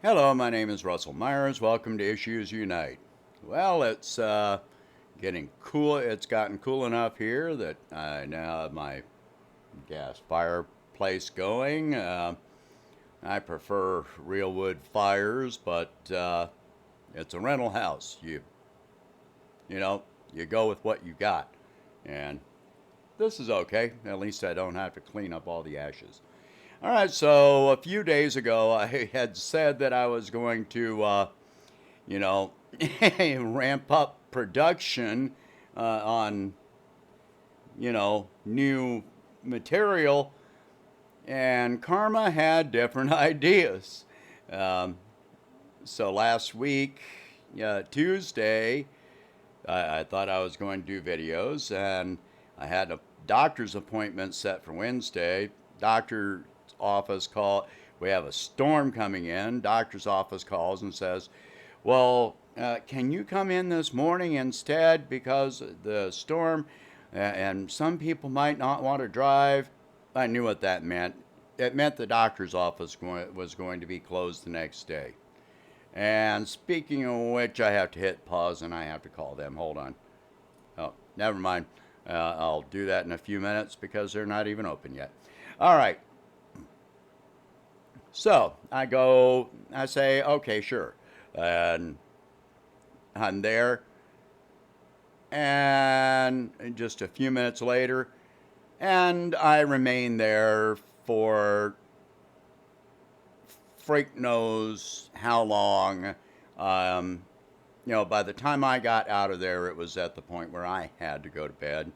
Hello, my name is Russell Myers. Welcome to Issues Unite. Well, it's getting cool. It's gotten cool enough here that I now have my gas fireplace going. I prefer real wood fires, but it's a rental house. You know, you go with what you got, and this is okay. At least I don't have to clean up all the ashes. All right, so a few days ago, I had said that I was going to you know, ramp up production on, new material. And Karma had different ideas. Um, so last week, Tuesday, I thought I was going to do videos, and I had a doctor's appointment set for Wednesday. Doctor's office call. We have a storm coming in. Doctor's office calls and says, "Well, can you come in this morning instead because the storm, and some people might not want to drive." I knew what that meant. It meant the doctor's office was going to be closed the next day. And speaking of which, I have to hit pause and I have to call them. Hold on. Oh, never mind. I'll do that in a few minutes because they're not even open yet. All right. So I say, okay, sure. And I'm there. And just a few minutes later, and I remain there for freak knows how long. Um, by the time I got out of there, it was at the point where I had to go to bed.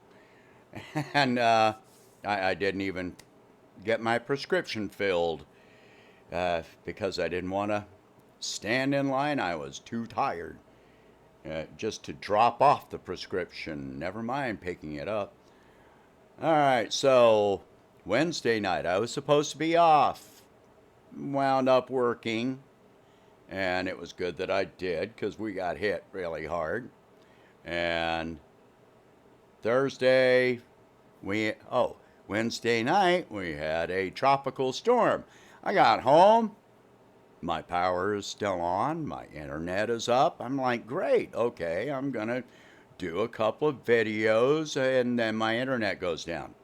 And I didn't even get my prescription filled because I didn't want to stand in line. I was too tired just to drop off the prescription, never mind picking it up. All right, so Wednesday night, I was supposed to be off. Wound up working, and it was good that I did because we got hit really hard. And Thursday, Wednesday night, we had a tropical storm. I got home, my power is still on, my internet is up. I'm like, great, okay, I'm gonna do a couple of videos, and then my internet goes down.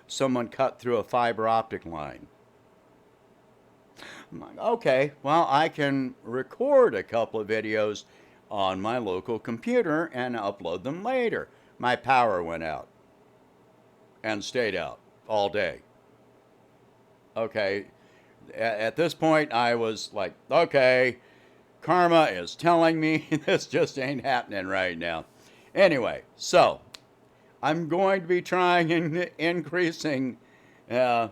Someone cut through a fiber optic line. I'm like, okay, well, I can record a couple of videos on my local computer and upload them later. My power went out and stayed out all day. Okay, at this point, I was like, okay, karma is telling me this just ain't happening right now. Anyway, so I'm going to be trying and increasing, my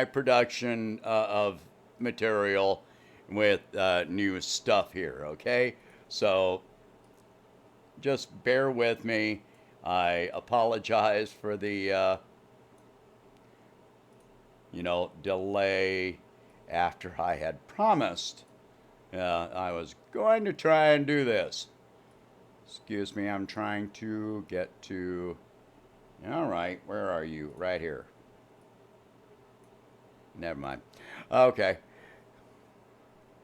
production of material with new stuff here. Okay, so just bear with me. I apologize for the delay after I had promised I was going to try and do this. Excuse me, I'm trying to get to. All right, where are you? Right here. Never mind. Okay.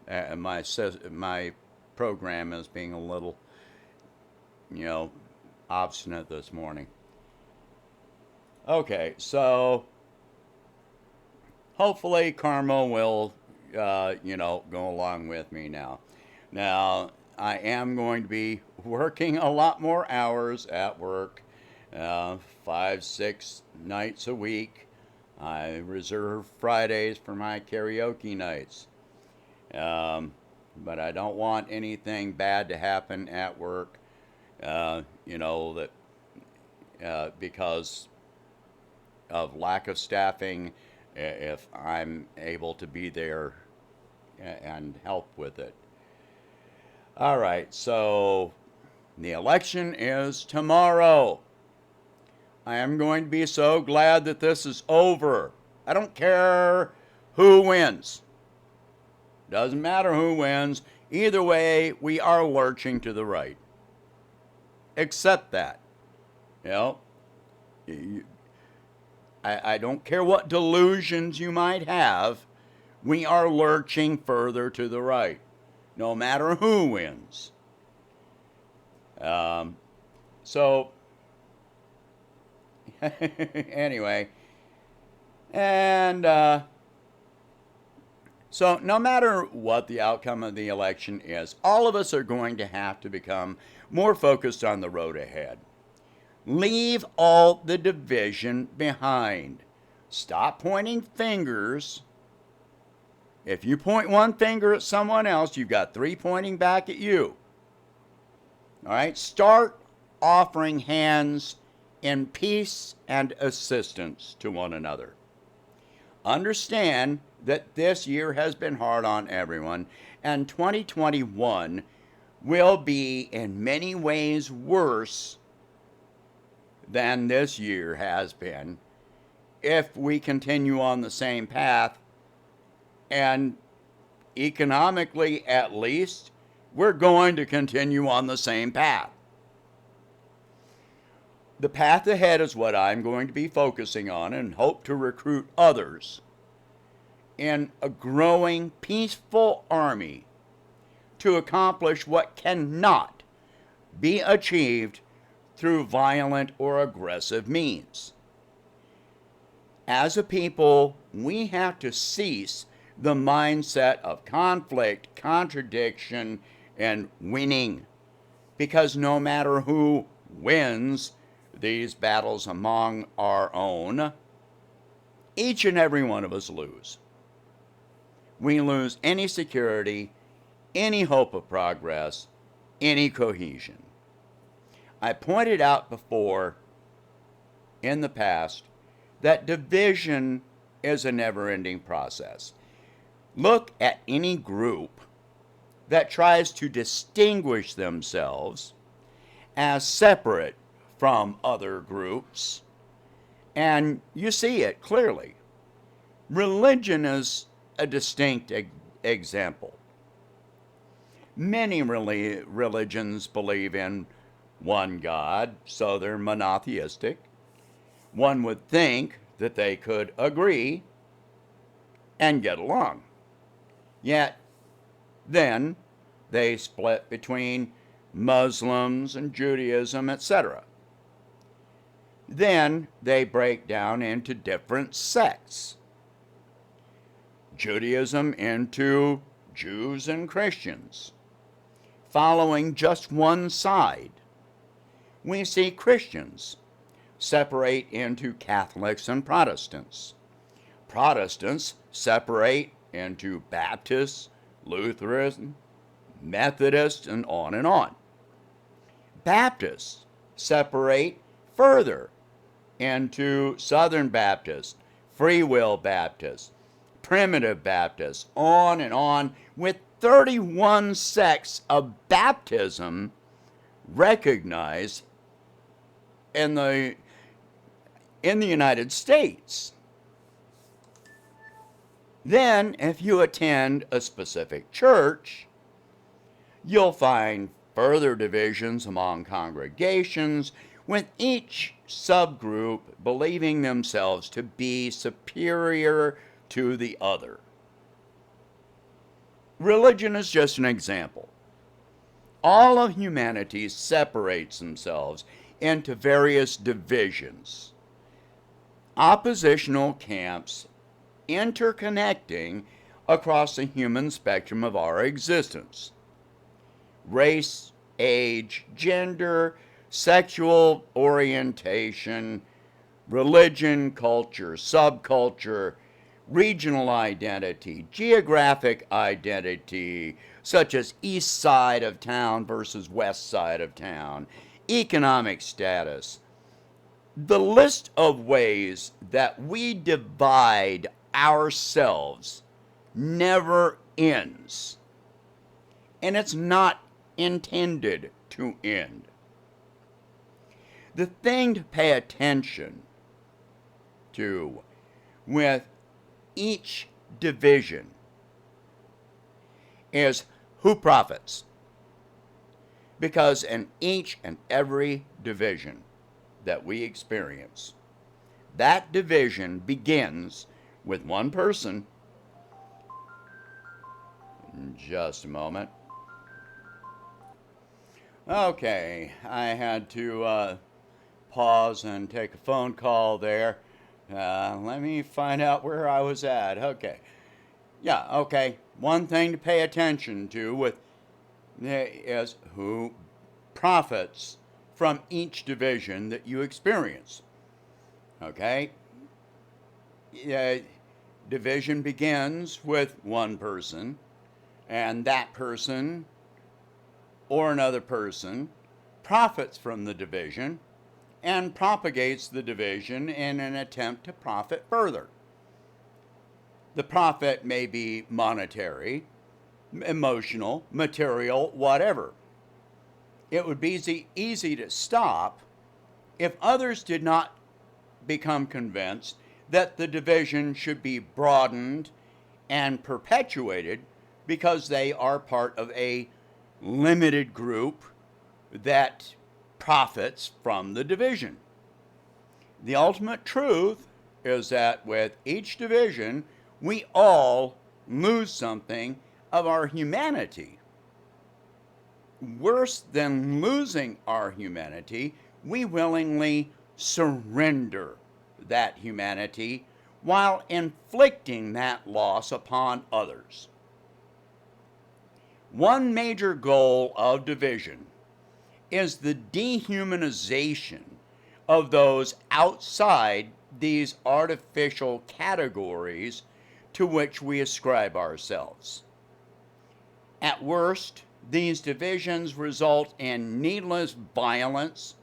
My program is being a little, you know, obstinate this morning. Okay, so hopefully karma will, go along with me now. Now, I am going to be working a lot more hours at work, 5, 6 nights a week. I reserve Fridays for my karaoke nights. Um, but I don't want anything bad to happen at work, that because of lack of staffing, if I'm able to be there and help with it. All right, so the election is tomorrow. I am going to be so glad that this is over. I don't care who wins. Doesn't matter who wins. Either way, we are lurching to the right. Accept that. You know, I don't care what delusions you might have. We are lurching further to the right, no matter who wins. So, anyway, and so no matter what the outcome of the election is, all of us are going to have to become more focused on the road ahead. Leave all the division behind. Stop pointing fingers. If you point one finger at someone else, you've got three pointing back at you. All right? Start offering hands in peace and assistance to one another. Understand that this year has been hard on everyone, and 2021 will be in many ways worse than this year has been if we continue on the same path, and economically at least, we're going to continue on the same path. The path ahead is what I'm going to be focusing on and hope to recruit others in a growing, peaceful army to accomplish what cannot be achieved through violent or aggressive means. As a people, we have to cease the mindset of conflict, contradiction, and winning, because no matter who wins these battles among our own, each and every one of us lose. We lose any security, any hope of progress, any cohesion. I pointed out before in the past that division is a never-ending process. Look at any group that tries to distinguish themselves as separate from other groups, and you see it clearly. Religion is a distinct example. Many religions believe in one God, so they're monotheistic. One would think that they could agree and get along. Yet, then they split between Muslims and Judaism, etc. Then they break down into different sects. Judaism into Jews and Christians, following just one side. We see Christians separate into Catholics and Protestants. Protestants separate into Baptists, Lutherans, Methodists, and on and on. Baptists separate further into Southern Baptists, Free Will Baptists, Primitive Baptists, on and on, with 31 sects of baptism recognized in the United States. Then, if you attend a specific church, you'll find further divisions among congregations, with each subgroup believing themselves to be superior to the other. Religion is just an example. All of humanity separates themselves into various divisions, oppositional camps interconnecting across the human spectrum of our existence. Race, age, gender, sexual orientation, religion, culture, subculture, regional identity, geographic identity, such as east side of town versus west side of town, economic status. The list of ways that we divide ourselves never ends, and it's not intended to end. The thing to pay attention to with each division is who profits. Because in each and every division that we experience, that division begins with one person Just a moment. Okay, I had to pause and take a phone call there. Let me find out where I was at. Okay. Yeah, okay. One thing to pay attention to with is who profits from each division that you experience. Okay? Division begins with one person, and that person or another person profits from the division and propagates the division in an attempt to profit further. The profit may be monetary, emotional, material, whatever. It would be easy to stop if others did not become convinced that the division should be broadened and perpetuated because they are part of a limited group that profits from the division. The ultimate truth is that with each division, we all lose something of our humanity. Worse than losing our humanity, we willingly surrender that humanity while inflicting that loss upon others. One major goal of division is the dehumanization of those outside these artificial categories to which we ascribe ourselves. At worst, these divisions result in needless violence,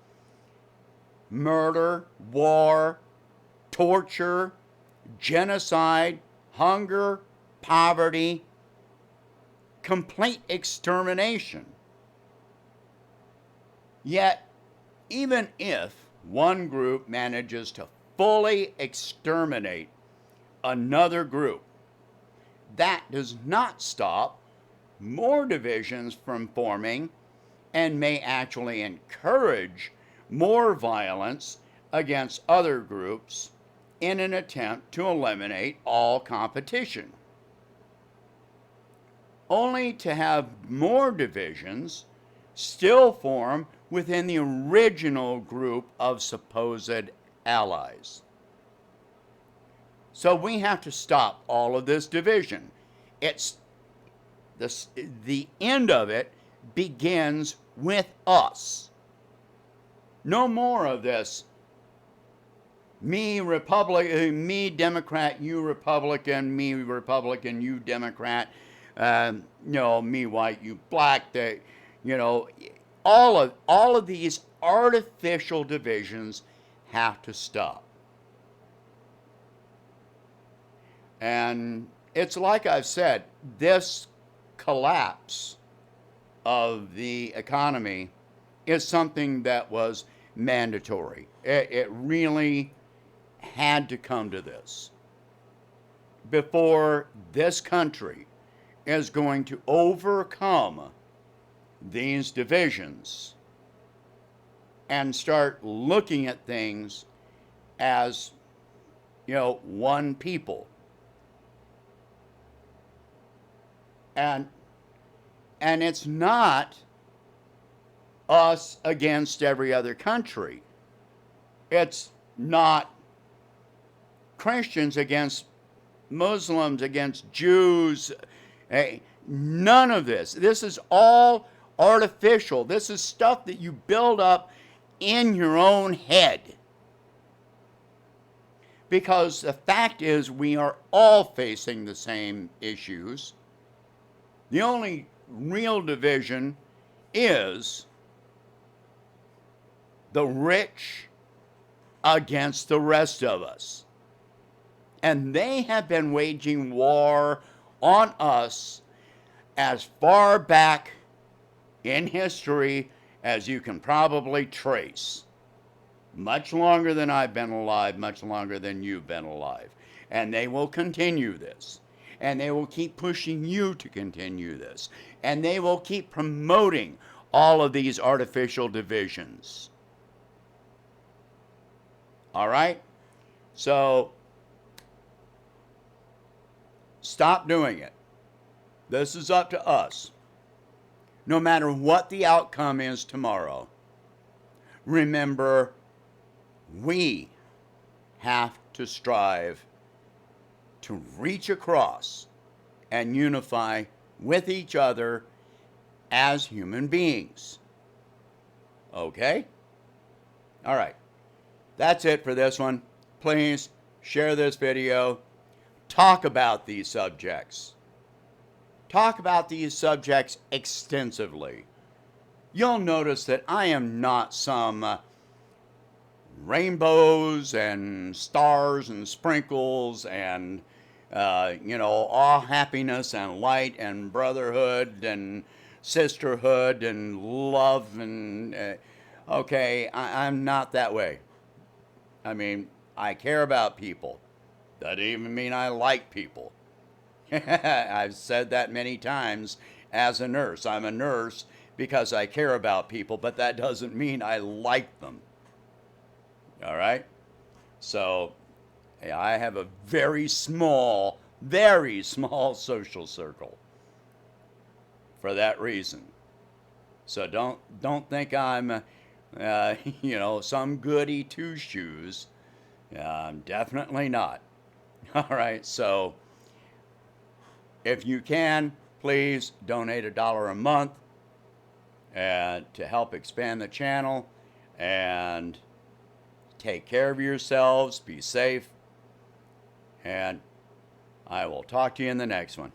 murder, war, torture, genocide, hunger, poverty, complete extermination. Yet, even if one group manages to fully exterminate another group, that does not stop more divisions from forming and may actually encourage more violence against other groups in an attempt to eliminate all competition. Only to have more divisions still form within the original group of supposed allies. So we have to stop all of this division. It's the end of it begins with us. No more of this me Republican, me Democrat, you Republican, me Republican, you Democrat, me white, you black. All of these artificial divisions have to stop. And it's like I've said, this collapse of the economy is something that was mandatory. It really had to come to this before this country is going to overcome these divisions and start looking at things as, one people. And it's not us against every other country. It's not Christians against Muslims, against Jews. None of this. This is all artificial. This is stuff that you build up in your own head. Because the fact is, we are all facing the same issues. The only real division is the rich against the rest of us. And they have been waging war on us as far back in history as you can probably trace. Much longer than I've been alive, much longer than you've been alive. And they will continue this. And they will keep pushing you to continue this. And they will keep promoting all of these artificial divisions. All right? So, stop doing it. This is up to us. No matter what the outcome is tomorrow, remember, we have to strive to reach across and unify with each other as human beings. Okay? All right. That's it for this one. Please share this video. Talk about these subjects. Talk about these subjects extensively. You'll notice that I am not some rainbows and stars and sprinkles and all happiness and light and brotherhood and sisterhood and love and okay, I'm not that way. I mean, I care about people. Doesn't even mean I like people. I've said that many times as a nurse. I'm a nurse because I care about people, but that doesn't mean I like them. All right? So I have a very small social circle for that reason. So don't think I'm, some goody two shoes. I'm definitely not. All right. So if you can, please donate $1 a month and to help expand the channel, and take care of yourselves. Be safe. And I will talk to you in the next one.